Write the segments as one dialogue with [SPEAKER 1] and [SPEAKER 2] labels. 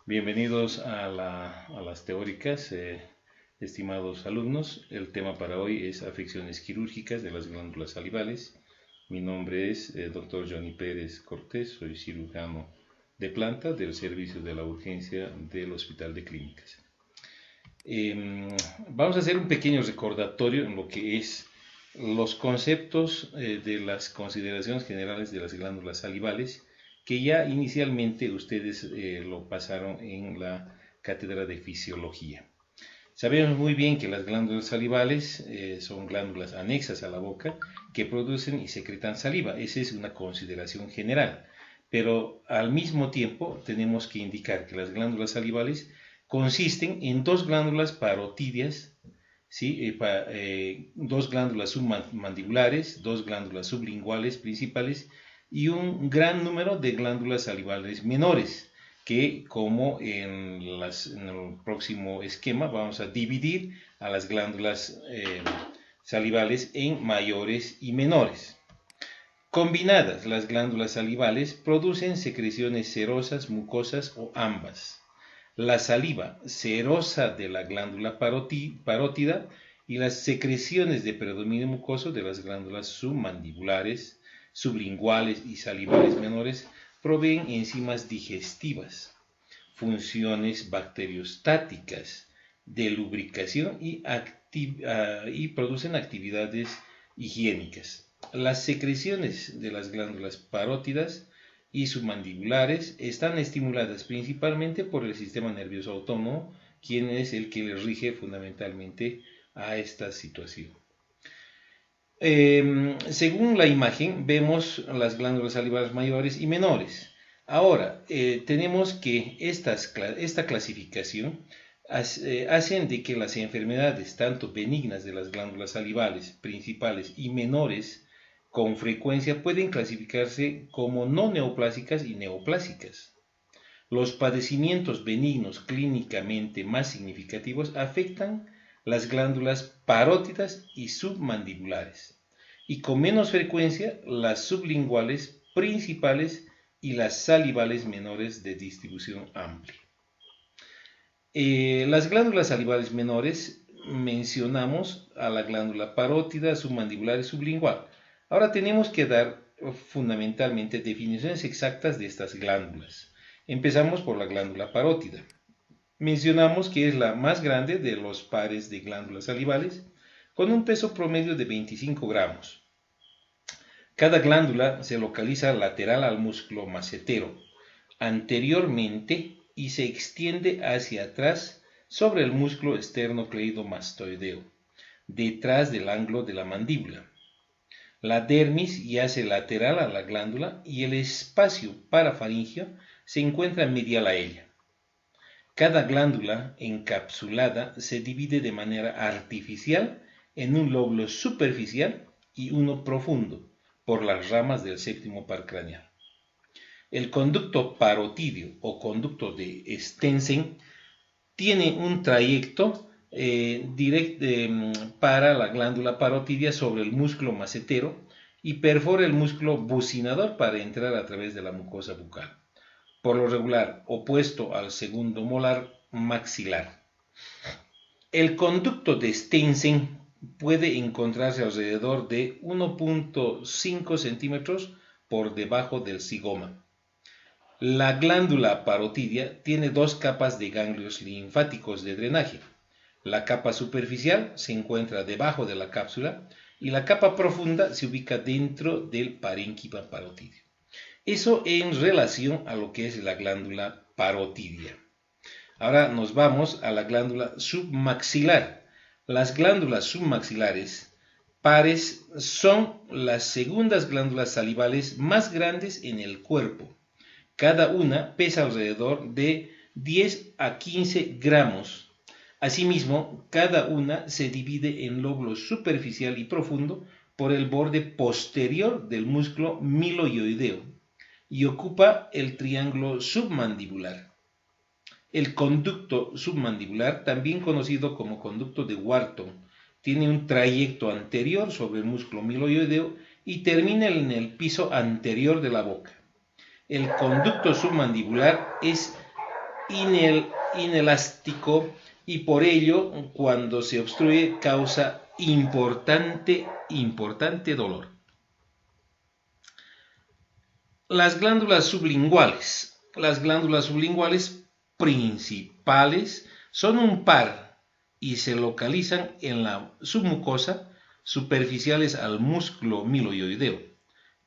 [SPEAKER 1] Bienvenidos a las teóricas, estimados alumnos. El tema para hoy es afecciones quirúrgicas de las glándulas salivales. Mi nombre es Dr. Johnny Pérez Cortés, soy cirujano de planta del servicio de la urgencia del Hospital de Clínicas. Vamos a hacer un pequeño recordatorio en lo que es los conceptos de las consideraciones generales de las glándulas salivales, que ya inicialmente ustedes lo pasaron en la cátedra de fisiología. Sabemos muy bien que las glándulas salivales son glándulas anexas a la boca que producen y secretan saliva. Esa es una consideración general. Pero al mismo tiempo tenemos que indicar que las glándulas salivales consisten en dos glándulas parotidias, ¿sí? Dos glándulas submandibulares, dos glándulas sublinguales principales y un gran número de glándulas salivales menores, que como en el próximo esquema vamos a dividir a las glándulas salivales en mayores y menores. Combinadas, las glándulas salivales producen secreciones serosas, mucosas o ambas. La saliva serosa de la glándula parótida y las secreciones de predominio mucoso de las glándulas submandibulares, sublinguales y salivales menores proveen enzimas digestivas, funciones bacteriostáticas, de lubricación y producen actividades higiénicas. Las secreciones de las glándulas parótidas y submandibulares están estimuladas principalmente por el sistema nervioso autónomo, quien es el que le rige fundamentalmente a esta situación. Según la imagen, vemos las glándulas salivales mayores y menores. Ahora, tenemos que esta clasificación hacen de que las enfermedades, tanto benignas de las glándulas salivales principales y menores, con frecuencia pueden clasificarse como no neoplásicas y neoplásicas. Los padecimientos benignos clínicamente más significativos afectan las glándulas parótidas y submandibulares, y con menos frecuencia las sublinguales principales y las salivales menores de distribución amplia. Las glándulas salivales menores mencionamos a la glándula parótida, submandibular y sublingual. Ahora tenemos que dar fundamentalmente definiciones exactas de estas glándulas. Empezamos por la glándula parótida. Mencionamos que es la más grande de los pares de glándulas salivales, con un peso promedio de 25 gramos. Cada glándula se localiza lateral al músculo macetero, anteriormente, y se extiende hacia atrás sobre el músculo esternocleidomastoideo, detrás del ángulo de la mandíbula. La dermis yace lateral a la glándula y el espacio parafaringeo se encuentra medial a ella. Cada glándula encapsulada se divide de manera artificial en un lóbulo superficial y uno profundo por las ramas del séptimo par craneal. El conducto parotidio o conducto de Stensen tiene un trayecto para la glándula parotidia sobre el músculo macetero y perfora el músculo bucinador para entrar a través de la mucosa bucal, por lo regular opuesto al segundo molar maxilar. El conducto de Stensen puede encontrarse alrededor de 1.5 centímetros por debajo del zigoma. La glándula parotidia tiene dos capas de ganglios linfáticos de drenaje. La capa superficial se encuentra debajo de la cápsula y la capa profunda se ubica dentro del parénquima parotidio. Eso en relación a lo que es la glándula parotidia. Ahora nos vamos a la glándula submaxilar. Las glándulas submaxilares pares son las segundas glándulas salivales más grandes en el cuerpo. Cada una pesa alrededor de 10 a 15 gramos. Asimismo, cada una se divide en lóbulo superficial y profundo por el borde posterior del músculo miloioideo y ocupa el triángulo submandibular. El conducto submandibular, también conocido como conducto de Wharton, tiene un trayecto anterior sobre el músculo miloioideo y termina en el piso anterior de la boca. El conducto submandibular es inelástico y por ello cuando se obstruye causa importante dolor. Las glándulas sublinguales. Las glándulas sublinguales principales son un par y se localizan en la submucosa superficiales al músculo miloioideo.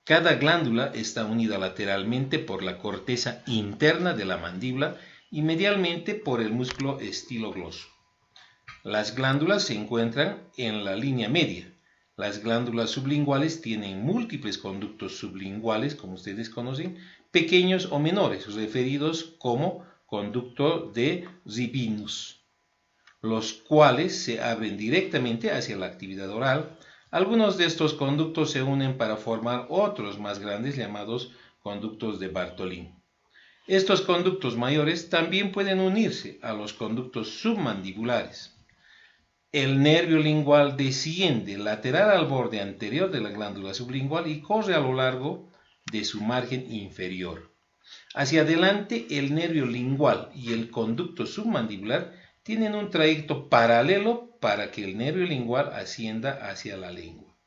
[SPEAKER 1] Cada glándula está unida lateralmente por la corteza interna de la mandíbula y medialmente por el músculo estilogloso. Las glándulas se encuentran en la línea media. Las glándulas sublinguales tienen múltiples conductos sublinguales, como ustedes conocen, pequeños o menores, referidos como conducto de Ribinus, los cuales se abren directamente hacia la actividad oral. Algunos de estos conductos se unen para formar otros más grandes llamados conductos de Bartolin. Estos conductos mayores también pueden unirse a los conductos submandibulares. El nervio lingual desciende lateral al borde anterior de la glándula sublingual y corre a lo largo de su margen inferior. Hacia adelante, el nervio lingual y el conducto submandibular tienen un trayecto paralelo para que el nervio lingual ascienda hacia la lengua.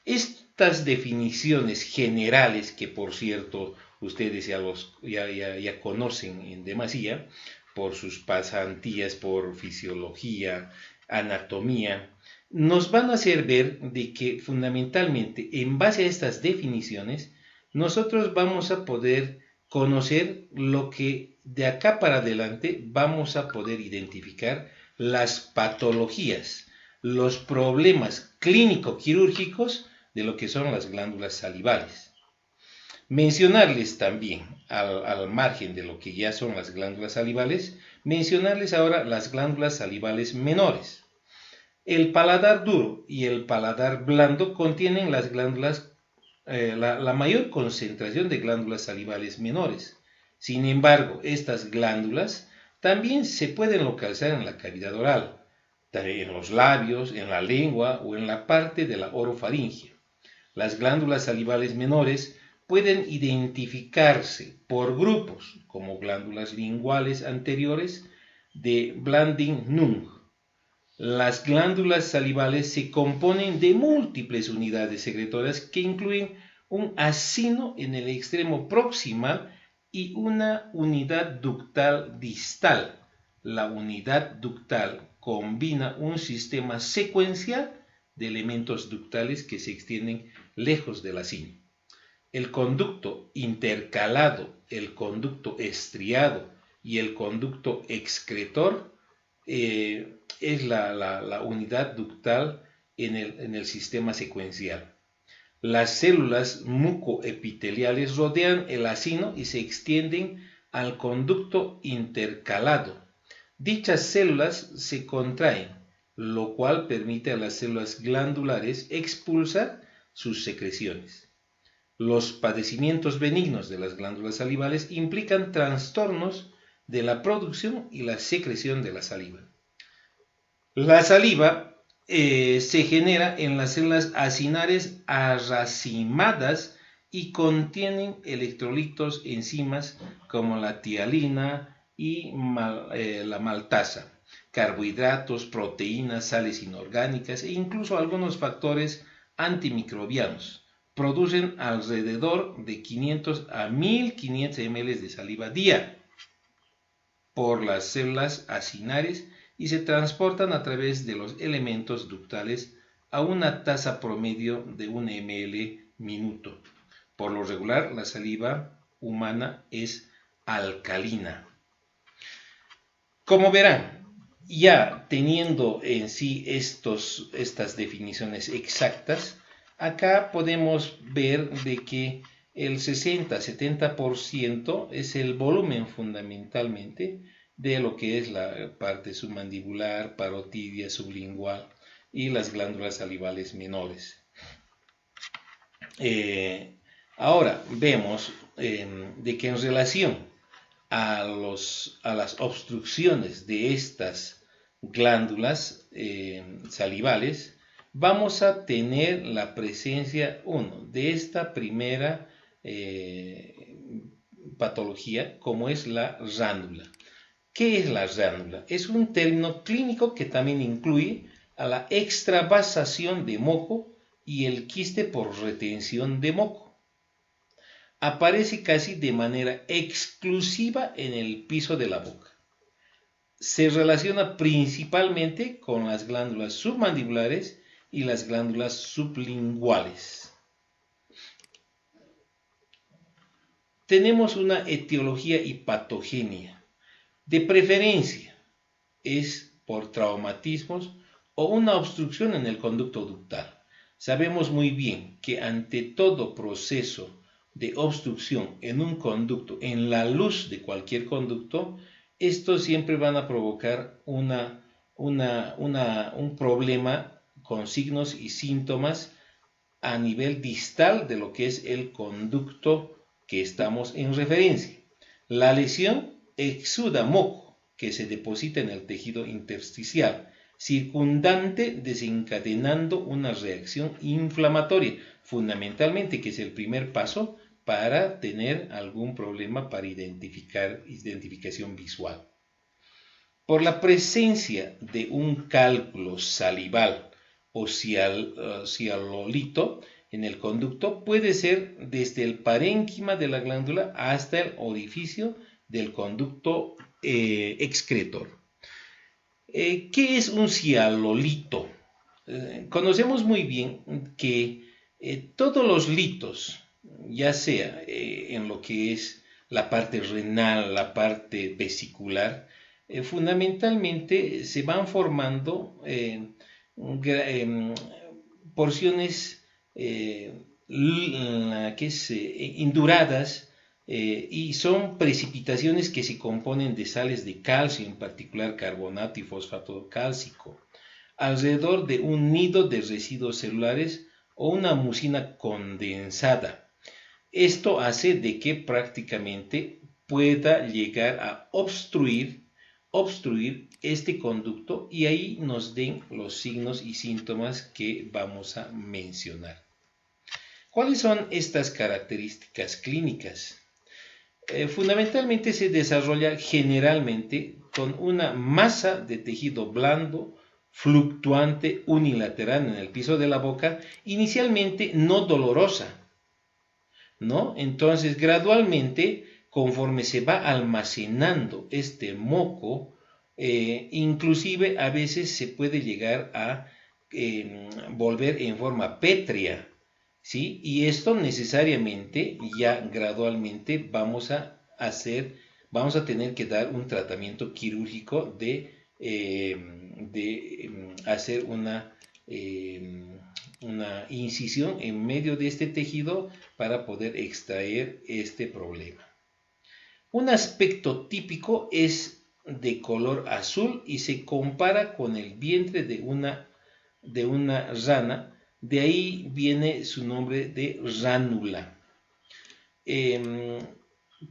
[SPEAKER 1] Estas definiciones generales, que por cierto ustedes ya conocen en demasía, por sus pasantías por fisiología, anatomía, nos van a hacer ver de que fundamentalmente en base a estas definiciones nosotros vamos a poder conocer lo que de acá para adelante vamos a poder identificar las patologías, los problemas clínico-quirúrgicos de lo que son las glándulas salivales. Mencionarles también, al margen de lo que ya son las glándulas salivales, mencionarles ahora las glándulas salivales menores. El paladar duro y el paladar blando contienen las glándulas, la mayor concentración de glándulas salivales menores. Sin embargo, estas glándulas también se pueden localizar en la cavidad oral, en los labios, en la lengua o en la parte de la orofaringe. Las glándulas salivales menores pueden identificarse por grupos como glándulas linguales anteriores de Blanding-Nung. Las glándulas salivales se componen de múltiples unidades secretoras que incluyen un acino en el extremo proximal y una unidad ductal distal. La unidad ductal combina un sistema secuencial de elementos ductales que se extienden lejos del acino. El conducto intercalado, el conducto estriado y el conducto excretor es la unidad ductal en el sistema secuencial. Las células mucoepiteliales rodean el acino y se extienden al conducto intercalado. Dichas células se contraen, lo cual permite a las células glandulares expulsar sus secreciones. Los padecimientos benignos de las glándulas salivales implican trastornos de la producción y la secreción de la saliva. La saliva se genera en las células acinares arracimadas y contienen electrolitos, enzimas como la tialina y la maltasa, carbohidratos, proteínas, sales inorgánicas e incluso algunos factores antimicrobianos. Producen alrededor de 500 a 1500 ml de saliva día por las células acinares y se transportan a través de los elementos ductales a una tasa promedio de 1 ml minuto. Por lo regular, la saliva humana es alcalina. Como verán, ya teniendo en sí estas definiciones exactas, acá podemos ver de que el 60-70% es el volumen fundamentalmente de lo que es la parte submandibular, parotidia, sublingual y las glándulas salivales menores. Ahora vemos de que en relación a las obstrucciones de estas glándulas salivales, vamos a tener la presencia, de esta primera patología, como es la rándula. ¿Qué es la ránula? Es un término clínico que también incluye a la extravasación de moco y el quiste por retención de moco. Aparece casi de manera exclusiva en el piso de la boca. Se relaciona principalmente con las glándulas submandibulares y las glándulas sublinguales. Tenemos una etiología y patogenia. De preferencia es por traumatismos o una obstrucción en el conducto ductal. Sabemos muy bien que ante todo proceso de obstrucción en un conducto, en la luz de cualquier conducto, estos siempre van a provocar un problema con signos y síntomas a nivel distal de lo que es el conducto que estamos en referencia. La lesión exuda moco que se deposita en el tejido intersticial circundante, desencadenando una reacción inflamatoria, fundamentalmente, que es el primer paso para tener algún problema para identificación visual. Por la presencia de un cálculo salival o cialolito en el conducto, puede ser desde el parénquima de la glándula hasta el orificio del conducto excretor. ¿Qué es un cialolito? Conocemos muy bien que todos los litos, ya sea en lo que es la parte renal, la parte vesicular, fundamentalmente se van formando porciones induradas y son precipitaciones que se componen de sales de calcio, en particular carbonato y fosfato cálcico, alrededor de un nido de residuos celulares o una mucina condensada. Esto hace de que prácticamente pueda llegar a obstruir este conducto y ahí nos den los signos y síntomas que vamos a mencionar. ¿Cuáles son estas características clínicas? Fundamentalmente se desarrolla generalmente con una masa de tejido blando, fluctuante, unilateral en el piso de la boca, inicialmente no dolorosa, ¿no? Entonces, gradualmente, conforme se va almacenando este moco, inclusive a veces se puede llegar a volver en forma pétrea, ¿sí? Y esto necesariamente, ya gradualmente, vamos a tener que dar un tratamiento quirúrgico de hacer una incisión en medio de este tejido para poder extraer este problema. Un aspecto típico es de color azul y se compara con el vientre de una rana, de ahí viene su nombre de ránula.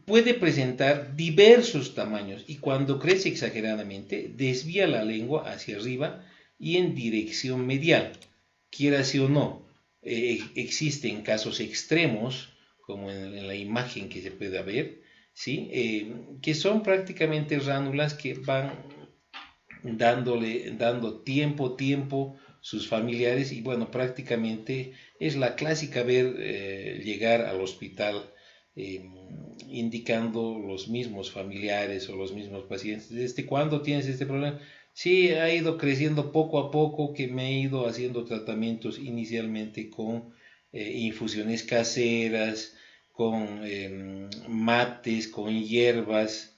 [SPEAKER 1] Puede presentar diversos tamaños y cuando crece exageradamente desvía la lengua hacia arriba y en dirección medial. Quiera sí o no, existen casos extremos, como en la imagen que se puede ver, ¿sí? Que son prácticamente ránulas que van dando tiempo sus familiares y bueno, prácticamente es la clásica ver llegar al hospital indicando los mismos familiares o los mismos pacientes, ¿desde cuándo tienes este problema? Sí, ha ido creciendo poco a poco, que me he ido haciendo tratamientos inicialmente con infusiones caseras, con mates, con hierbas,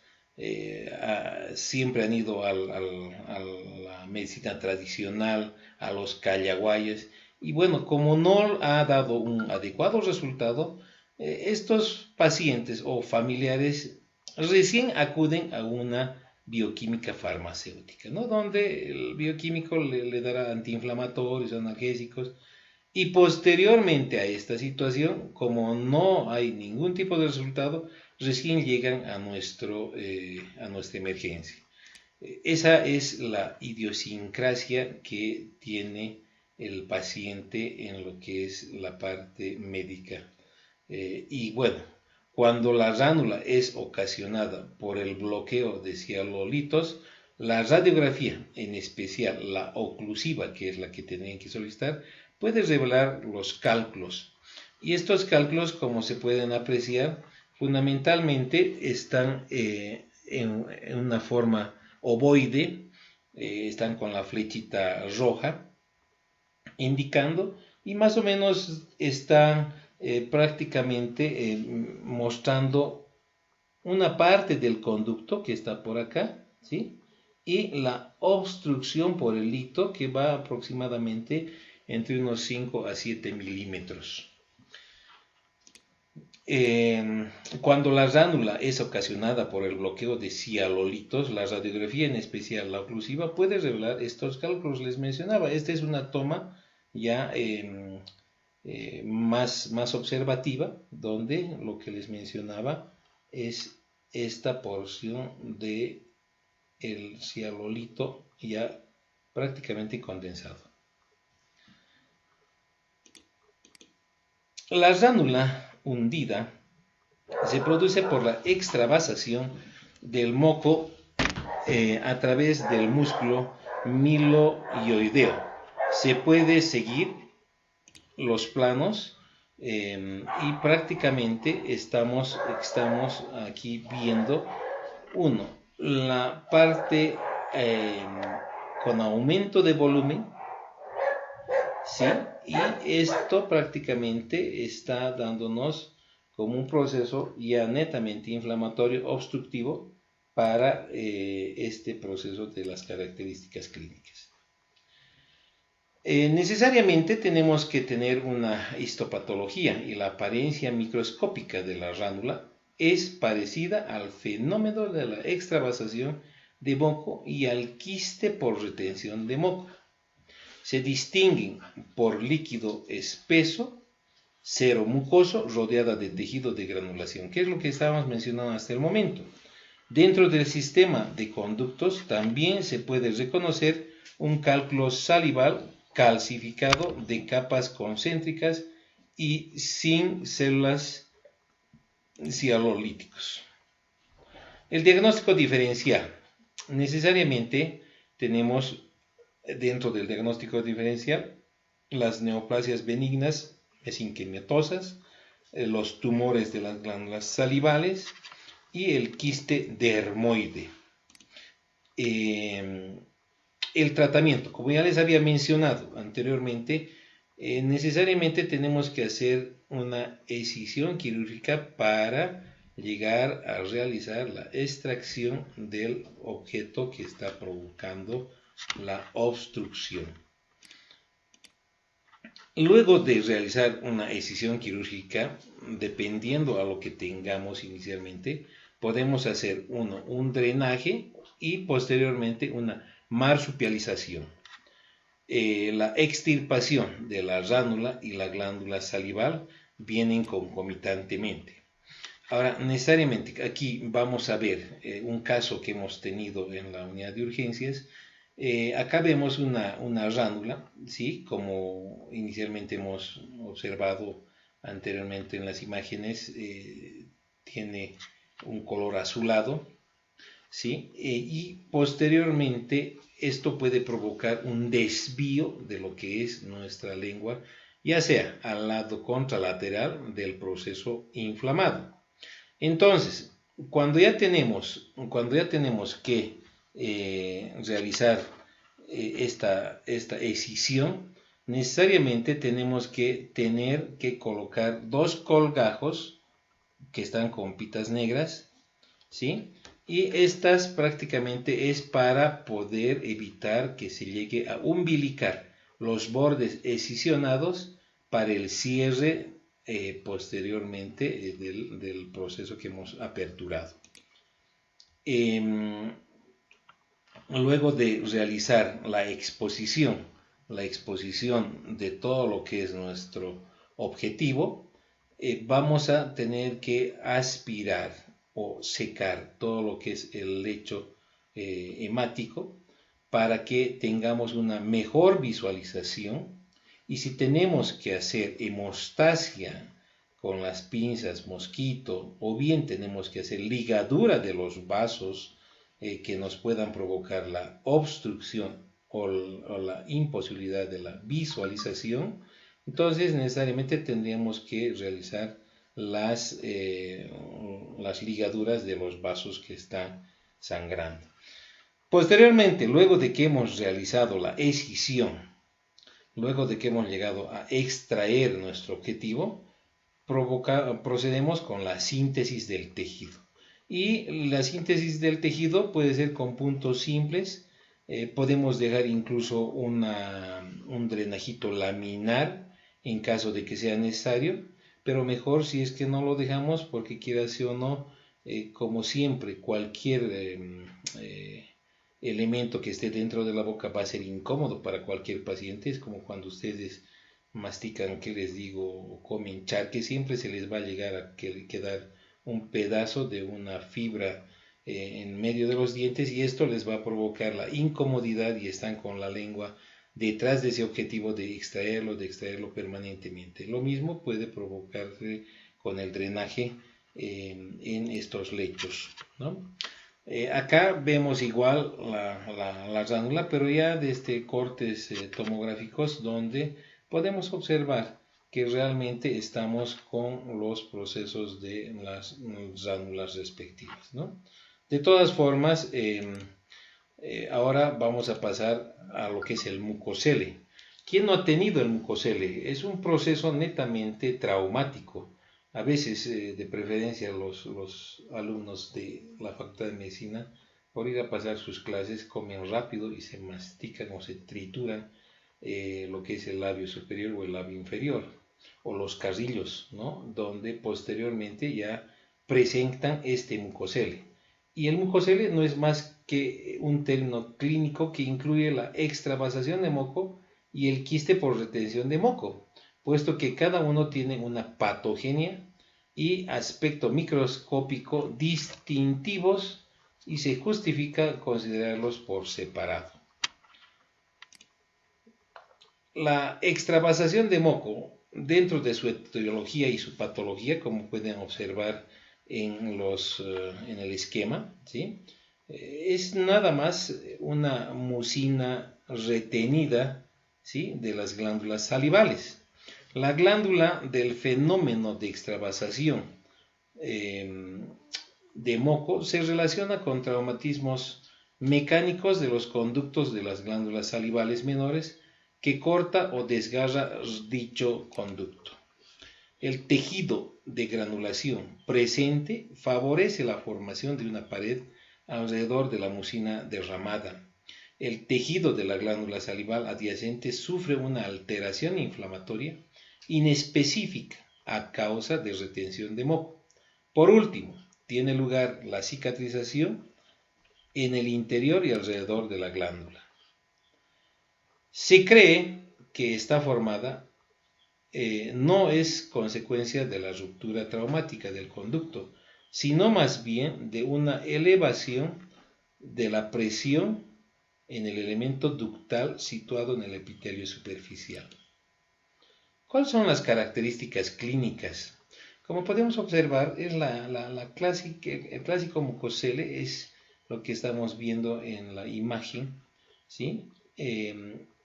[SPEAKER 1] siempre han ido a la medicina tradicional, a los callaguayas, y bueno, como no ha dado un adecuado resultado, estos pacientes o familiares recién acuden a una bioquímica farmacéutica, ¿no? Donde el bioquímico le dará antiinflamatorios, analgésicos, y posteriormente a esta situación, como no hay ningún tipo de resultado, recién llegan a nuestra emergencia. Esa es la idiosincrasia que tiene el paciente en lo que es la parte médica. Y bueno, Cuando la ránula es ocasionada por el bloqueo de cianolitos, la radiografía, en especial la oclusiva, que es la que tienen que solicitar, puede revelar los cálculos. Y estos cálculos, como se pueden apreciar, fundamentalmente están en una forma ovoide, están con la flechita roja, indicando, y más o menos están prácticamente mostrando una parte del conducto que está por acá, ¿sí? Y la obstrucción por el lito que va aproximadamente entre unos 5 a 7 milímetros. Cuando la ránula es ocasionada por el bloqueo de cianolitos, la radiografía, en especial la oclusiva, puede revelar estos cálculos. Les mencionaba, esta es una toma ya más observativa, donde lo que les mencionaba es esta porción de el cianolito ya prácticamente condensado. La ránula hundida se produce por la extravasación del moco a través del músculo miloioideo. Se puede seguir los planos y prácticamente estamos aquí viendo la parte con aumento de volumen, ¿sí? Y esto prácticamente está dándonos como un proceso ya netamente inflamatorio obstructivo para este proceso de las características clínicas. Necesariamente tenemos que tener una histopatología, y la apariencia microscópica de la ránula es parecida al fenómeno de la extravasación de moco y al quiste por retención de moco. Se distinguen por líquido espeso, cero mucoso, rodeada de tejido de granulación, que es lo que estábamos mencionando hasta el momento. Dentro del sistema de conductos también se puede reconocer un cálculo salival calcificado de capas concéntricas y sin células cianolíticos. El diagnóstico diferencial. Necesariamente tenemos dentro del diagnóstico diferencial las neoplasias benignas mesenquimatosas, los tumores de las glándulas salivales y el quiste dermoide. El tratamiento, como ya les había mencionado anteriormente, necesariamente tenemos que hacer una escisión quirúrgica para llegar a realizar la extracción del objeto que está provocando la obstrucción. Luego de realizar una escisión quirúrgica, dependiendo a lo que tengamos inicialmente, podemos hacer un drenaje y posteriormente una marsupialización. La extirpación de la ránula y la glándula salival vienen concomitantemente. Ahora, necesariamente aquí vamos a ver un caso que hemos tenido en la unidad de urgencias. Acá vemos una ránula, ¿sí? Como inicialmente hemos observado anteriormente en las imágenes, tiene un color azulado, ¿sí? Y posteriormente esto puede provocar un desvío de lo que es nuestra lengua, ya sea al lado contralateral del proceso inflamado. Entonces, cuando ya tenemos que realizar esta escisión, necesariamente tenemos que colocar dos colgajos que están con pitas negras, ¿sí? Y estas prácticamente es para poder evitar que se llegue a umbilicar los bordes escisionados para el cierre posteriormente del proceso que hemos aperturado. Luego de realizar la exposición de todo lo que es nuestro objetivo, vamos a tener que aspirar o secar todo lo que es el lecho hemático para que tengamos una mejor visualización. Y si tenemos que hacer hemostasia con las pinzas mosquito, o bien tenemos que hacer ligadura de los vasos que nos puedan provocar la obstrucción o la imposibilidad de la visualización, entonces necesariamente tendríamos que realizar las ligaduras de los vasos que están sangrando. Posteriormente, luego de que hemos realizado la escisión, luego de que hemos llegado a extraer nuestro objetivo, procedemos con la síntesis del tejido. Y la síntesis del tejido puede ser con puntos simples, podemos dejar incluso un drenajito laminar en caso de que sea necesario, pero mejor si es que no lo dejamos, porque quiera sí o no, como siempre, cualquier elemento que esté dentro de la boca va a ser incómodo para cualquier paciente. Es como cuando ustedes mastican, que les digo, o comen charque, siempre se les va a llegar a quedar un pedazo de una fibra en medio de los dientes, y esto les va a provocar la incomodidad y están con la lengua detrás de ese objetivo de extraerlo permanentemente. Lo mismo puede provocarse con el drenaje en estos lechos, ¿no? Acá vemos igual la ránula, pero ya desde cortes tomográficos, donde podemos observar que realmente estamos con los procesos de las ránulas respectivas, ¿no? De todas formas, ahora vamos a pasar a lo que es el mucosele. ¿Quién no ha tenido el mucosele? Es un proceso netamente traumático. A veces, de preferencia, los alumnos de la Facultad de Medicina, por ir a pasar sus clases, comen rápido y se mastican o se trituran lo que es el labio superior o el labio inferior, o los carrillos, ¿no? Donde posteriormente ya presentan este mucosele. Y el mucosele no es más que un término clínico que incluye la extravasación de moco y el quiste por retención de moco, puesto que cada uno tiene una patogenia y aspecto microscópico distintivos, y se justifica considerarlos por separado. La extravasación de moco, dentro de su etiología y su patología, como pueden observar en el esquema, ¿sí? Es nada más una mucina retenida, ¿sí?, de las glándulas salivales. La glándula del fenómeno de extravasación de moco se relaciona con traumatismos mecánicos de los conductos de las glándulas salivales menores, que corta o desgarra dicho conducto. El tejido de granulación presente favorece la formación de una pared alrededor de la mucina derramada. El tejido de la glándula salival adyacente sufre una alteración inflamatoria inespecífica a causa de retención de moco. Por último, tiene lugar la cicatrización en el interior y alrededor de la glándula. Se cree que está formada no es consecuencia de la ruptura traumática del conducto, sino más bien de una elevación de la presión en el elemento ductal situado en el epitelio superficial. ¿Cuáles son las características clínicas? Como podemos observar, es el clásico mucosele, es lo que estamos viendo en la imagen, ¿sí?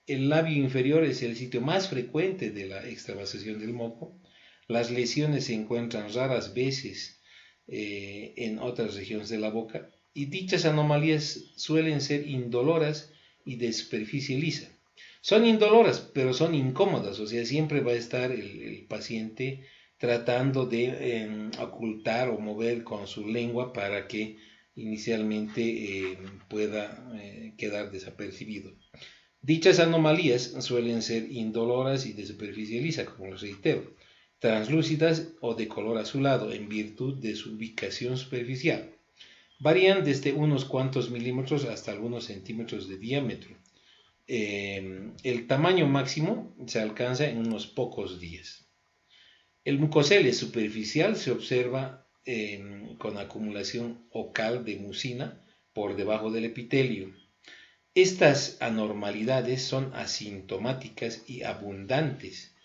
[SPEAKER 1] El labio inferior es el sitio más frecuente de la extravasación del moco. Las lesiones se encuentran raras veces en otras regiones de la boca, y dichas anomalías suelen ser indoloras y de superficie lisa. Son indoloras, pero son incómodas, o sea, siempre va a estar el paciente tratando de ocultar o mover con su lengua para que inicialmente pueda quedar desapercibido. Dichas anomalías suelen ser indoloras y de superficie lisa, como les reitero, translúcidas o de color azulado en virtud de su ubicación superficial. Varían desde unos cuantos milímetros hasta algunos centímetros de diámetro. El tamaño máximo se alcanza en unos pocos días. El mucosele superficial se observa con acumulación ocal de mucina por debajo del epitelio. Estas anormalidades son asintomáticas y abundantes,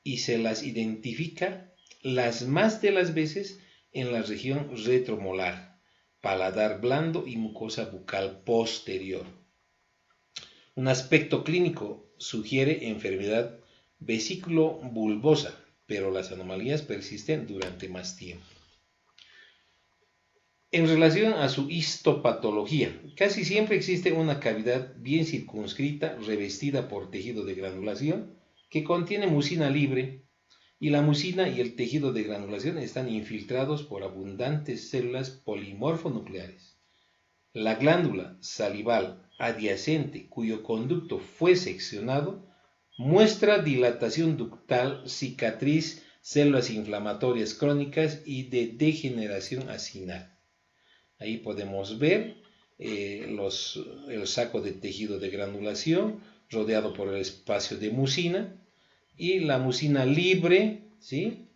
[SPEAKER 1] y se las identifica las más de las veces en la región retromolar, paladar blando y mucosa bucal posterior. Un aspecto clínico sugiere enfermedad vesículo-bulbosa, pero las anomalías persisten durante más tiempo. En relación a su histopatología, casi siempre existe una cavidad bien circunscrita revestida por tejido de granulación que contiene mucina libre, y la mucina y el tejido de granulación están infiltrados por abundantes células polimorfonucleares. La glándula salival adyacente, cuyo conducto fue seccionado, muestra dilatación ductal, cicatriz, células inflamatorias crónicas y de degeneración acinal. Ahí podemos ver el saco de tejido de granulación rodeado por el espacio de mucina y la mucina libre, ¿sí?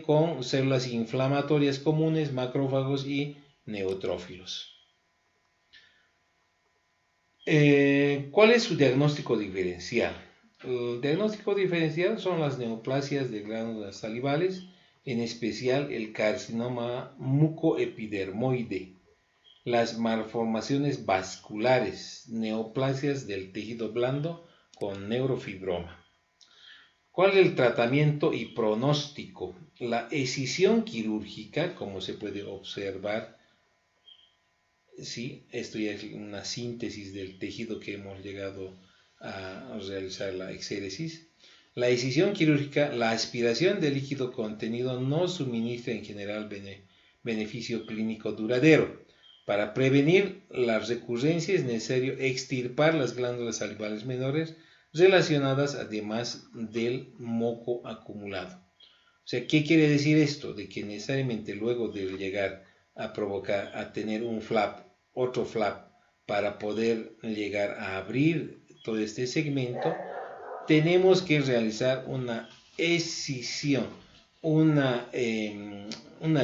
[SPEAKER 1] Con células inflamatorias comunes, macrófagos y neutrófilos. ¿Cuál es su diagnóstico diferencial? El diagnóstico diferencial son las neoplasias de glándulas salivales, en especial el carcinoma mucoepidermoide, las malformaciones vasculares, neoplasias del tejido blando con neurofibroma. ¿Cuál es el tratamiento y pronóstico? La escisión quirúrgica, como se puede observar, ¿sí? Esto ya es una síntesis del tejido que hemos llegado a realizar la exéresis. La escisión quirúrgica, la aspiración de líquido contenido no suministra en general beneficio clínico duradero. Para prevenir la recurrencia es necesario extirpar las glándulas salivales menores relacionadas además del moco acumulado. O sea, ¿qué quiere decir esto? De que necesariamente luego de llegar a provocar, a tener un flap, otro flap, para poder llegar a abrir todo este segmento, tenemos que realizar una escisión, una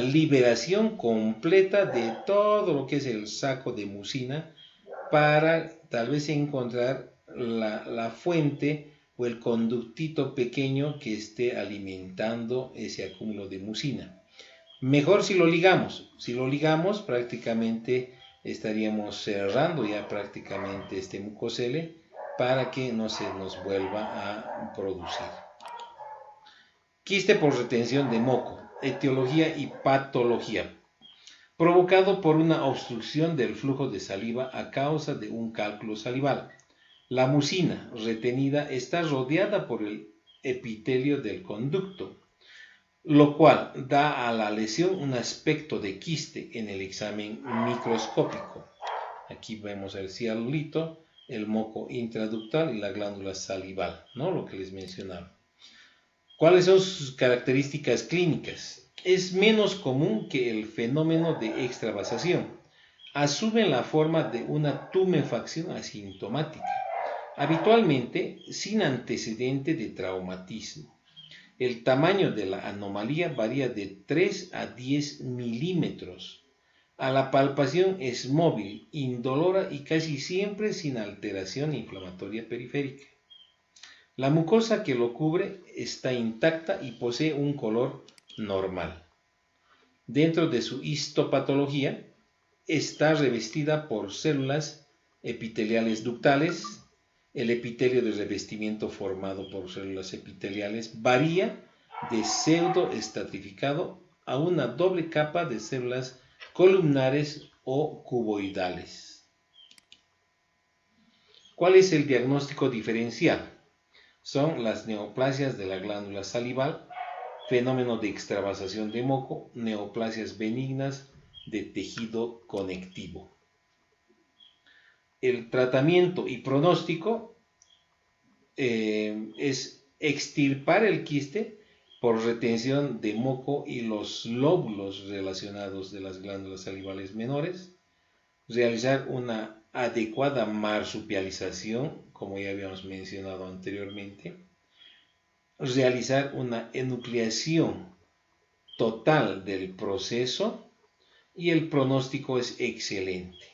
[SPEAKER 1] liberación completa de todo lo que es el saco de mucina para tal vez encontrar la fuente o el conductito pequeño que esté alimentando ese acúmulo de mucina. Mejor si lo ligamos prácticamente estaríamos cerrando ya prácticamente este mucocele para que no se nos vuelva a producir. Quiste por retención de moco, etiología y patología. Provocado por una obstrucción del flujo de saliva a causa de un cálculo salival. La mucina retenida está rodeada por el epitelio del conducto, lo cual da a la lesión un aspecto de quiste en el examen microscópico. Aquí vemos el cialito, el moco intraductal y la glándula salival, ¿no? Lo que les mencionaba. ¿Cuáles son sus características clínicas? Es menos común que el fenómeno de extravasación. Asume la forma de una tumefacción asintomática, habitualmente sin antecedente de traumatismo. El tamaño de la anomalía varía de 3 a 10 milímetros. A la palpación es móvil, indolora y casi siempre sin alteración inflamatoria periférica. La mucosa que lo cubre está intacta y posee un color normal. Dentro de su histopatología está revestida por células epiteliales ductales. El epitelio de revestimiento formado por células epiteliales varía de pseudoestratificado a una doble capa de células columnares o cuboidales. ¿Cuál es el diagnóstico diferencial? Son las neoplasias de la glándula salival, fenómeno de extravasación de moco, neoplasias benignas de tejido conectivo. El tratamiento y pronóstico es extirpar el quiste por retención de moco y los lóbulos relacionados de las glándulas salivales menores, realizar una adecuada marsupialización, como ya habíamos mencionado anteriormente, realizar una enucleación total del proceso y el pronóstico es excelente.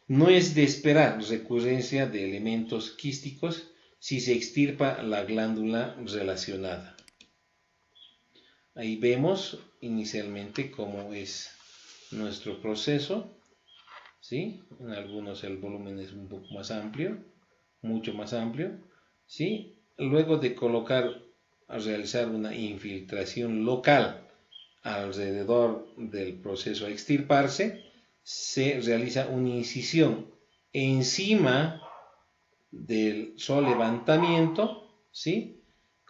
[SPEAKER 1] No es de esperar recurrencia de elementos quísticos si se extirpa la glándula relacionada. Ahí vemos inicialmente cómo es nuestro proceso, ¿sí? En algunos el volumen es un poco más amplio, mucho más amplio, ¿sí? Luego de realizar una infiltración local alrededor del proceso a extirparse, se realiza una incisión encima del solevantamiento, ¿sí?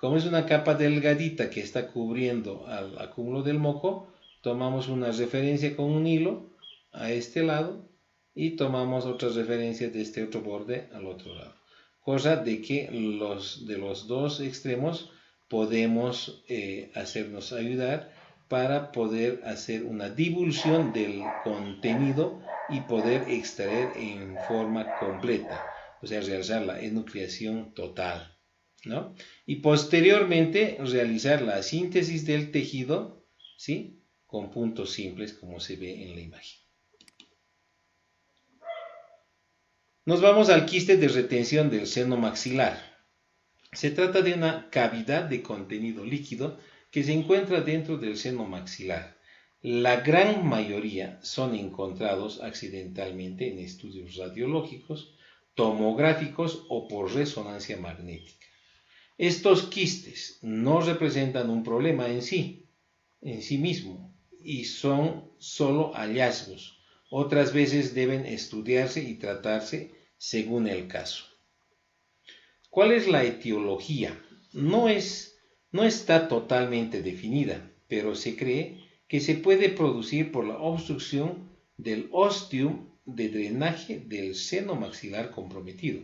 [SPEAKER 1] Como es una capa delgadita que está cubriendo al acúmulo del moco, tomamos una referencia con un hilo a este lado y tomamos otra referencia de este otro borde al otro lado. Cosa de que de los dos extremos podemos hacernos ayudar para poder hacer una divulsión del contenido y poder extraer en forma completa, o sea, realizar la enucleación total, ¿no? Y posteriormente realizar la síntesis del tejido, ¿sí? Con puntos simples como se ve en la imagen. Nos vamos al quiste de retención del seno maxilar. Se trata de una cavidad de contenido líquido que se encuentra dentro del seno maxilar. La gran mayoría son encontrados accidentalmente en estudios radiológicos, tomográficos o por resonancia magnética. Estos quistes no representan un problema en sí mismo, y son solo hallazgos. Otras veces deben estudiarse y tratarse según el caso. ¿Cuál es la etiología? No está totalmente definida, pero se cree que se puede producir por la obstrucción del ostium de drenaje del seno maxilar comprometido,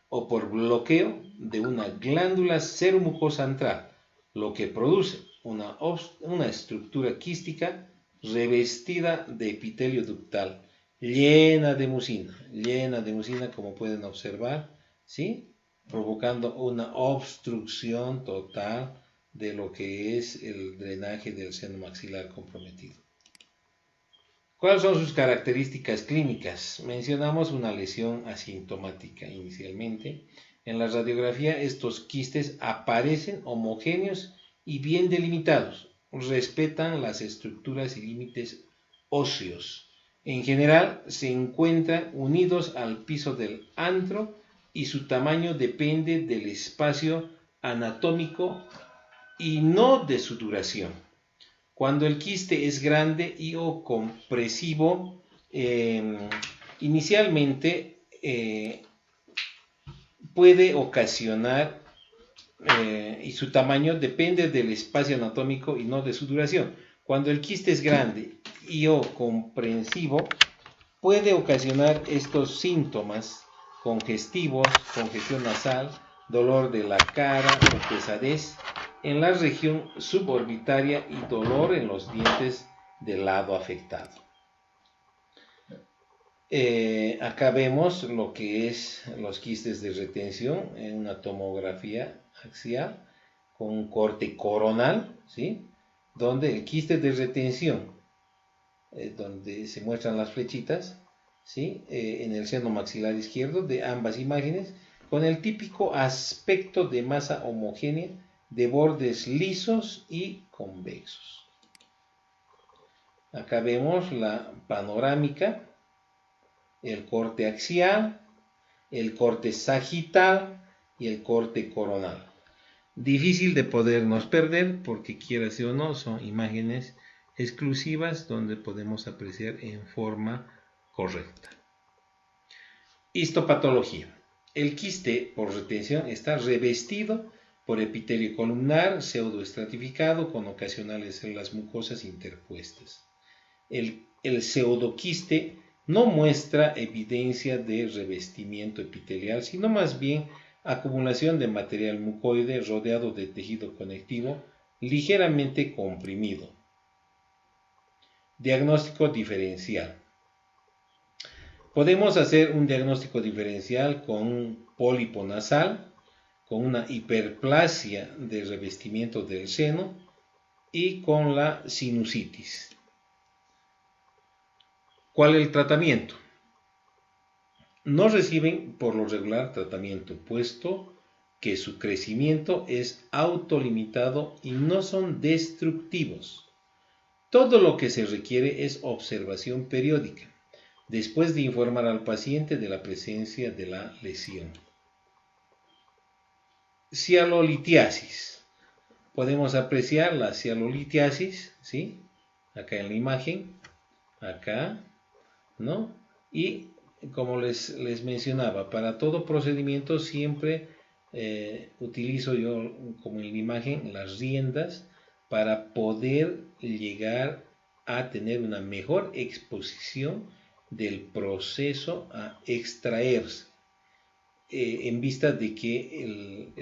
[SPEAKER 1] o por bloqueo de una glándula seromucosa antral, lo que produce una estructura quística revestida de epitelio ductal, llena de mucina como pueden observar, ¿sí? Provocando una obstrucción total de lo que es el drenaje del seno maxilar comprometido. ¿Cuáles son sus características clínicas? Mencionamos una lesión asintomática inicialmente. En la radiografía estos quistes aparecen homogéneos y bien delimitados. Respetan las estructuras y límites óseos. En general se encuentran unidos al piso del antro y su tamaño depende del espacio anatómico y no de su duración. Cuando el quiste es grande y o compresivo, inicialmente puede ocasionar, y su tamaño depende del espacio anatómico y no de su duración. Cuando el quiste es grande y o comprensivo, puede ocasionar estos síntomas congestivos, congestión nasal, dolor de la cara o pesadez en la región suborbitaria y dolor en los dientes del lado afectado. Acá vemos lo que es los quistes de retención en una tomografía axial con un corte coronal, ¿sí? Donde el quiste de retención, donde se muestran las flechitas, ¿sí? En el seno maxilar izquierdo de ambas imágenes, con el típico aspecto de masa homogénea de bordes lisos y convexos. Acá vemos la panorámica, el corte axial, el corte sagital y el corte coronal. Difícil de podernos perder porque, quieras o no, son imágenes exclusivas donde podemos apreciar en forma correcta. Histopatología. El quiste por retención está revestido por epitelio columnar pseudoestratificado con ocasionales células mucosas interpuestas. El pseudoquiste no muestra evidencia de revestimiento epitelial, sino más bien acumulación de material mucoide rodeado de tejido conectivo ligeramente comprimido. Diagnóstico diferencial. Podemos hacer un diagnóstico diferencial con un pólipo nasal, con una hiperplasia de revestimiento del seno y con la sinusitis. ¿Cuál es el tratamiento? No reciben por lo regular tratamiento, puesto que su crecimiento es autolimitado y no son destructivos. Todo lo que se requiere es observación periódica, después de informar al paciente de la presencia de la lesión. Cialolitiasis. Podemos apreciar la cialolitiasis, ¿sí? Acá en la imagen, acá, ¿no? Y como les mencionaba, para todo procedimiento siempre utilizo yo, como en la imagen, las riendas para poder llegar a tener una mejor exposición del proceso a extraerse, en vista de que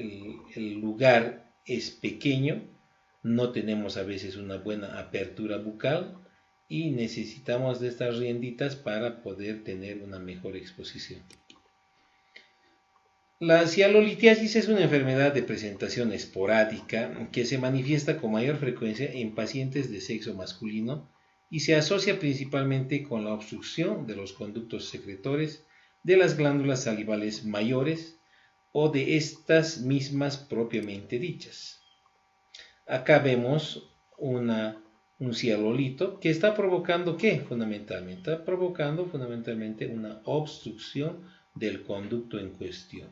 [SPEAKER 1] el lugar es pequeño, no tenemos a veces una buena apertura bucal y necesitamos de estas rienditas para poder tener una mejor exposición. La cialolitiasis es una enfermedad de presentación esporádica que se manifiesta con mayor frecuencia en pacientes de sexo masculino y se asocia principalmente con la obstrucción de los conductos secretores de las glándulas salivales mayores o de estas mismas propiamente dichas. Acá vemos un cialolito que está provocando ¿qué? Fundamentalmente, está provocando fundamentalmente una obstrucción del conducto en cuestión.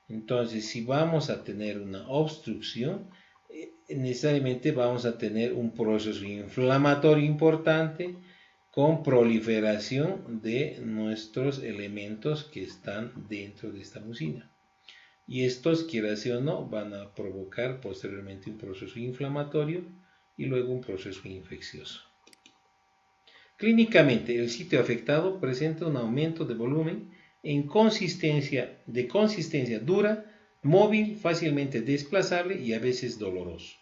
[SPEAKER 1] Entonces, si vamos a tener una obstrucción, necesariamente vamos a tener un proceso inflamatorio importante con proliferación de nuestros elementos que están dentro de esta mucina. Y estos, quiera sea o no, van a provocar posteriormente un proceso inflamatorio y luego un proceso infeccioso. Clínicamente, el sitio afectado presenta un aumento de volumen de consistencia dura, móvil, fácilmente desplazable y a veces doloroso.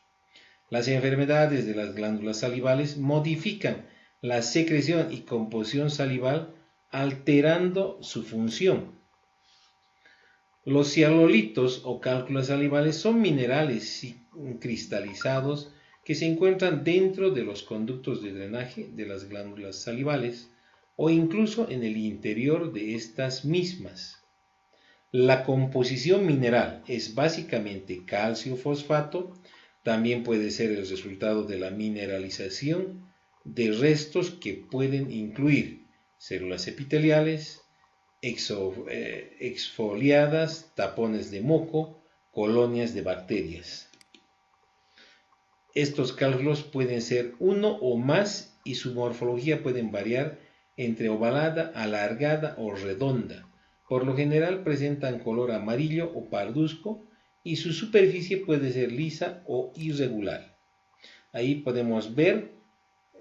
[SPEAKER 1] Las enfermedades de las glándulas salivales modifican la secreción y composición salival, alterando su función. Los cialolitos o cálculas salivales son minerales cristalizados que se encuentran dentro de los conductos de drenaje de las glándulas salivales o incluso en el interior de estas mismas. La composición mineral es básicamente calcio fosfato, también puede ser el resultado de la mineralización de restos que pueden incluir células epiteliales, exfoliadas, tapones de moco, colonias de bacterias. Estos cálculos pueden ser uno o más y su morfología pueden variar entre ovalada, alargada o redonda. Por lo general presentan color amarillo o parduzco y su superficie puede ser lisa o irregular. Ahí podemos ver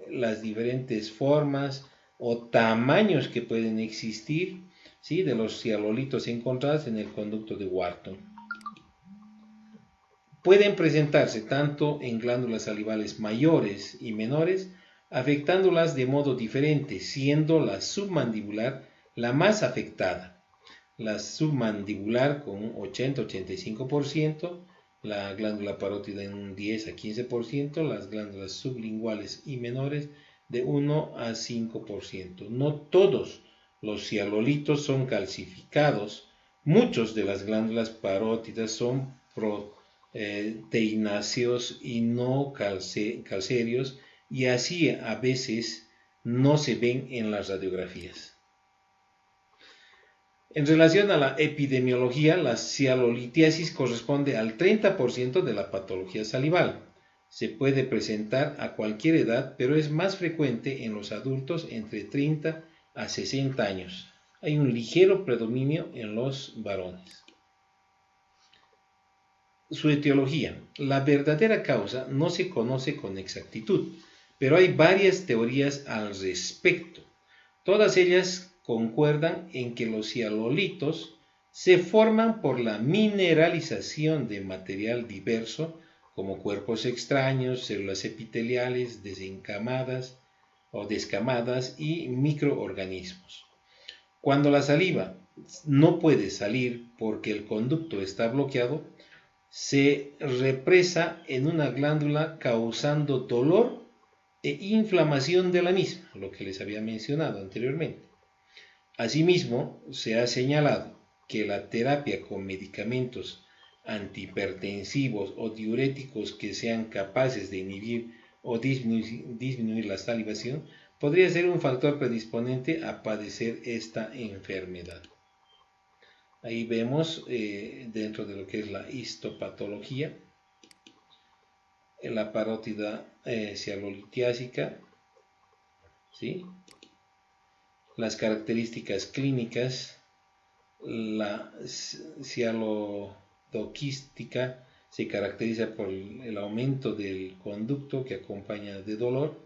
[SPEAKER 1] las diferentes formas o tamaños que pueden existir, ¿sí?, de los cialolitos encontrados en el conducto de Wharton. Pueden presentarse tanto en glándulas salivales mayores y menores, afectándolas de modo diferente, siendo la submandibular la más afectada. La submandibular con un 80-85%, la glándula parótida en un 10 a 15%, las glándulas sublinguales y menores de 1 a 5%. No todos los cialolitos son calcificados, muchos de las glándulas parótidas son proteináceos y no calcáreos, y así a veces no se ven en las radiografías. En relación a la epidemiología, la cialolitiasis corresponde al 30% de la patología salival. Se puede presentar a cualquier edad, pero es más frecuente en los adultos entre 30 a 60 años. Hay un ligero predominio en los varones. Su etiología. La verdadera causa no se conoce con exactitud, pero hay varias teorías al respecto. Todas ellas concuerdan en que los cialolitos se forman por la mineralización de material diverso como cuerpos extraños, células epiteliales desencamadas o descamadas y microorganismos. Cuando la saliva no puede salir porque el conducto está bloqueado, se represa en una glándula causando dolor e inflamación de la misma, lo que les había mencionado anteriormente. Asimismo, se ha señalado que la terapia con medicamentos antihipertensivos o diuréticos que sean capaces de inhibir o disminuir la salivación, podría ser un factor predisponente a padecer esta enfermedad. Ahí vemos dentro de lo que es la histopatología, la parótida cialolitiásica, ¿sí? Las características clínicas, la cialodoquística se caracteriza por el aumento del conducto que acompaña de dolor,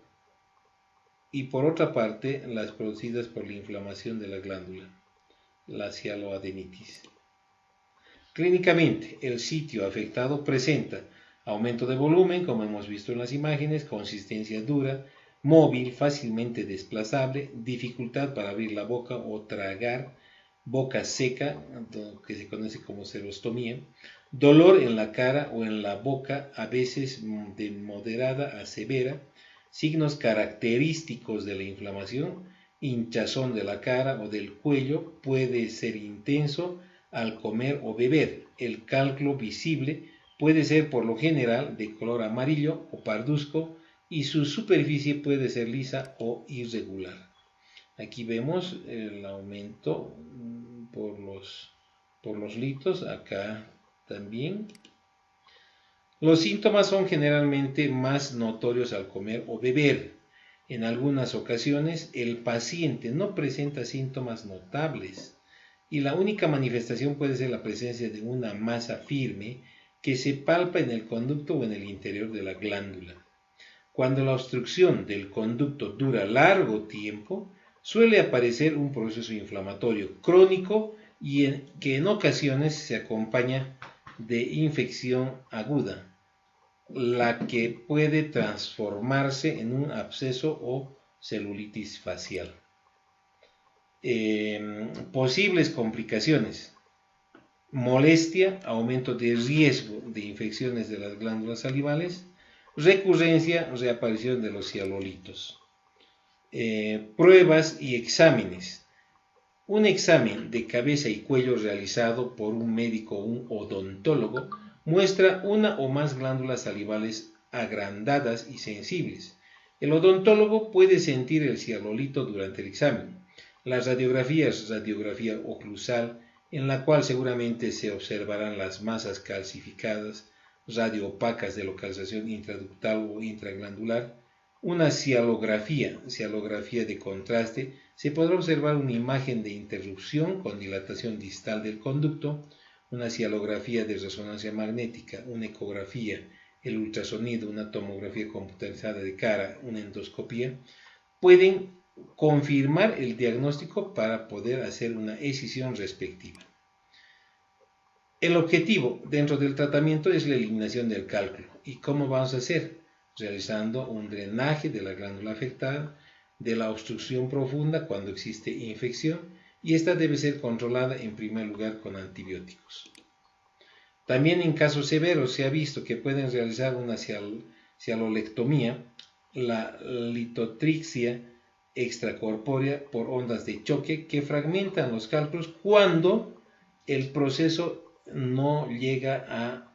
[SPEAKER 1] y por otra parte las producidas por la inflamación de la glándula, la cialoadenitis. Clínicamente, el sitio afectado presenta aumento de volumen, como hemos visto en las imágenes, consistencia dura, móvil, fácilmente desplazable, dificultad para abrir la boca o tragar, boca seca, que se conoce como serostomía, dolor en la cara o en la boca, a veces de moderada a severa, signos característicos de la inflamación, hinchazón de la cara o del cuello, puede ser intenso al comer o beber. El cálculo visible puede ser por lo general de color amarillo o parduzco y su superficie puede ser lisa o irregular. Aquí vemos el aumento por los litos, acá también. Los síntomas son generalmente más notorios al comer o beber. En algunas ocasiones el paciente no presenta síntomas notables y la única manifestación puede ser la presencia de una masa firme que se palpa en el conducto o en el interior de la glándula. Cuando la obstrucción del conducto dura largo tiempo, suele aparecer un proceso inflamatorio crónico y que en ocasiones se acompaña de infección aguda, la que puede transformarse en un absceso o celulitis facial. Posibles complicaciones: molestia, aumento de riesgo de infecciones de las glándulas salivales, recurrencia, reaparición de los cialolitos. Pruebas y exámenes. Un examen de cabeza y cuello realizado por un médico o un odontólogo muestra una o más glándulas salivales agrandadas y sensibles. El odontólogo puede sentir el cialolito durante el examen. Las radiografías, radiografía oclusal, en la cual seguramente se observarán las masas calcificadas, radioopacas de localización intraductal o intraglandular. Una cialografía, cialografía de contraste, se podrá observar una imagen de interrupción con dilatación distal del conducto, una cialografía de resonancia magnética, una ecografía, el ultrasonido, una tomografía computarizada de cara, una endoscopía, pueden confirmar el diagnóstico para poder hacer una escisión respectiva. El objetivo dentro del tratamiento es la eliminación del cálculo. ¿Y cómo vamos a hacer? Realizando un drenaje de la glándula afectada, de la obstrucción profunda cuando existe infección, y esta debe ser controlada en primer lugar con antibióticos. También en casos severos se ha visto que pueden realizar una cialolectomía, la litotripsia extracorpórea por ondas de choque que fragmentan los cálculos cuando el proceso no llega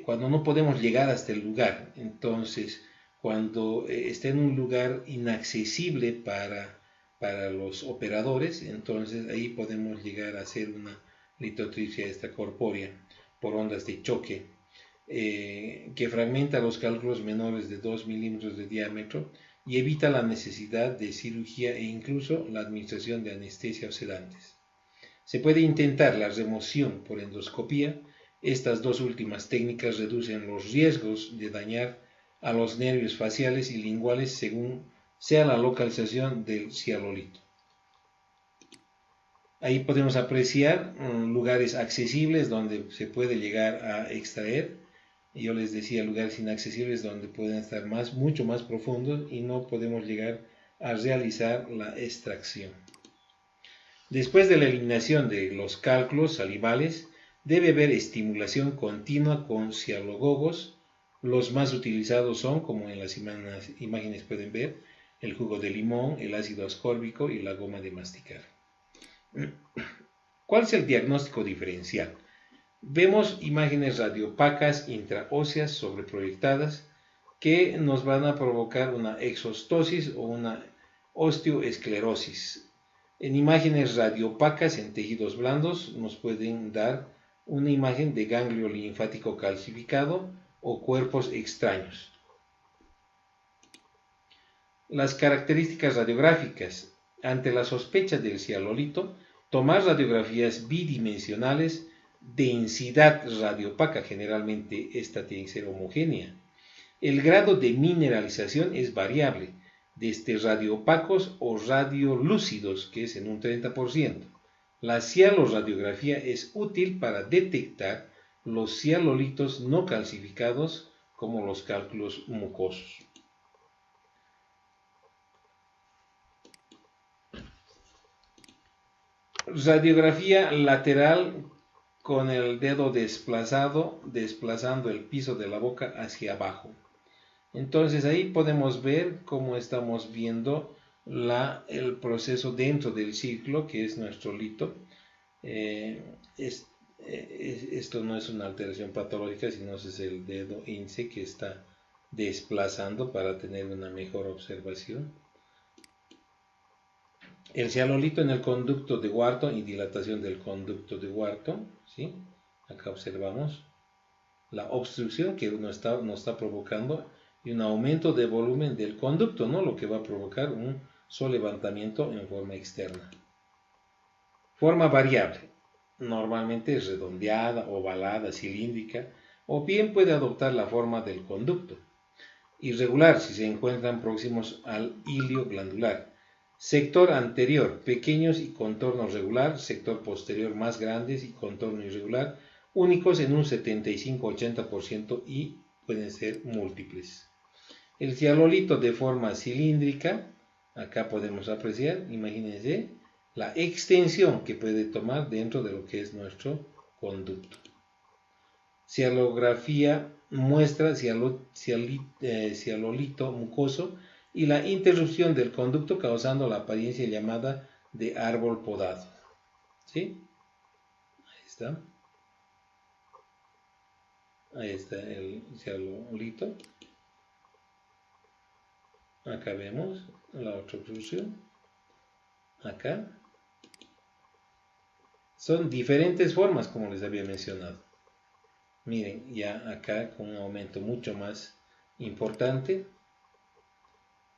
[SPEAKER 1] cuando no podemos llegar hasta el lugar. Entonces, cuando está en un lugar inaccesible para los operadores, entonces ahí podemos llegar a hacer una litotripsia extracorpórea por ondas de choque, que fragmenta los cálculos menores de 2 milímetros de diámetro y evita la necesidad de cirugía e incluso la administración de anestesia o sedantes. Se puede intentar la remoción por endoscopía. Estas dos últimas técnicas reducen los riesgos de dañar a los nervios faciales y linguales según sea la localización del cialolito. Ahí podemos apreciar lugares accesibles donde se puede llegar a extraer. Yo les decía lugares inaccesibles donde pueden estar mucho más profundos y no podemos llegar a realizar la extracción. Después de la eliminación de los cálculos salivales, debe haber estimulación continua con cialogogos. Los más utilizados son, como en las imágenes pueden ver, el jugo de limón, el ácido ascórbico y la goma de masticar. ¿Cuál es el diagnóstico diferencial? Vemos imágenes radiopacas intraóseas sobreproyectadas que nos van a provocar una exostosis o una osteoesclerosis. En imágenes radiopacas en tejidos blandos nos pueden dar una imagen de ganglio linfático calcificado o cuerpos extraños. Las características radiográficas. Ante la sospecha del cialolito, tomar radiografías bidimensionales, densidad radiopaca, generalmente esta tiene que ser homogénea. El grado de mineralización es variable, desde radiopacos o radiolúcidos, que es en un 30%. La cialoradiografía es útil para detectar los cialolitos no calcificados como los cálculos mucosos. Radiografía lateral con el dedo desplazando el piso de la boca hacia abajo. Entonces ahí podemos ver cómo estamos viendo el proceso dentro del círculo, que es nuestro lito. Esto no es una alteración patológica, sino es el dedo índice que está desplazando para tener una mejor observación. El cialolito en el conducto de Wharton y dilatación del conducto de Wharton, ¿sí? Acá observamos la obstrucción que nos está provocando y un aumento de volumen del conducto, ¿no? Lo que va a provocar un solevantamiento en forma externa. Forma variable, normalmente es redondeada, ovalada, cilíndrica, o bien puede adoptar la forma del conducto. Irregular si se encuentran próximos al hilio glandular. Sector anterior, pequeños y contorno regular. Sector posterior, más grandes y contorno irregular, únicos en un 75-80% y pueden ser múltiples. El cialolito de forma cilíndrica, acá podemos apreciar, imagínense, la extensión que puede tomar dentro de lo que es nuestro conducto. Cialografía muestra cialolito mucoso y la interrupción del conducto causando la apariencia llamada de árbol podado. ¿Sí? Ahí está. Ahí está el cialolito. Acá vemos la otra obstrucción. Acá. Son diferentes formas, como les había mencionado. Miren, ya acá con un aumento mucho más importante.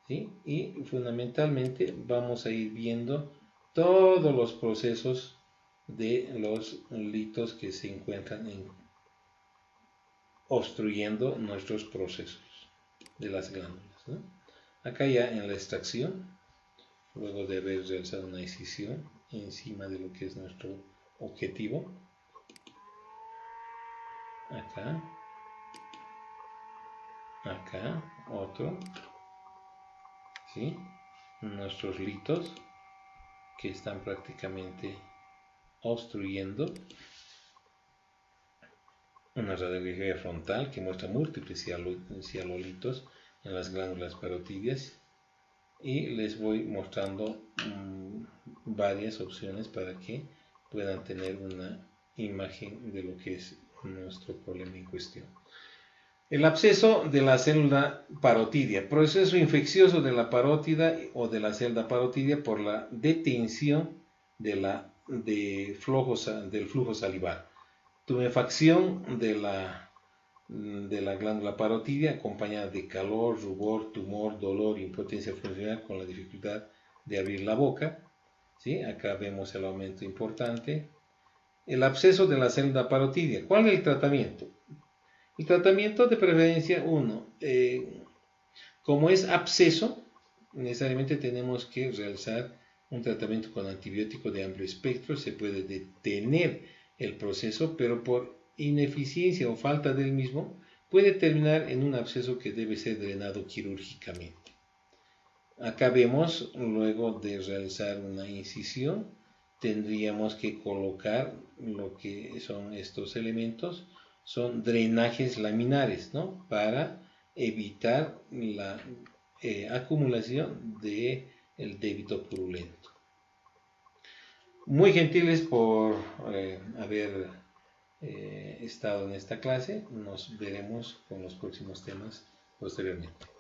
[SPEAKER 1] ¿Sí? Y fundamentalmente vamos a ir viendo todos los procesos de los litos que se encuentran obstruyendo nuestros procesos de las glándulas, ¿no? Acá ya en la extracción, luego de haber realizado una incisión encima de lo que es nuestro objetivo, acá, otro, ¿sí? Nuestros litos que están prácticamente obstruyendo. Una radiografía frontal que muestra múltiples cialolitos en las glándulas parotidias y les voy mostrando varias opciones para que puedan tener una imagen de lo que es nuestro problema en cuestión. El absceso de la célula parotidia, proceso infeccioso de la parótida o de la celda parotidia por la detención del flujo salivar. Tumefacción de la glándula parotidia acompañada de calor, rubor, tumor, dolor, impotencia funcional con la dificultad de abrir la boca. ¿Sí? Acá vemos el aumento importante. El absceso de la célula parotidia. ¿Cuál es el tratamiento? El tratamiento de preferencia 1. Como es absceso, necesariamente tenemos que realizar un tratamiento con antibiótico de amplio espectro. Se puede detener el proceso, pero por ineficiencia o falta del mismo puede terminar en un absceso que debe ser drenado quirúrgicamente. Acá vemos, luego de realizar una incisión, tendríamos que colocar lo que son estos elementos, son drenajes laminares, ¿no? Para evitar la acumulación del débito purulento. Muy gentiles por haber estado en esta clase. Nos veremos con los próximos temas posteriormente.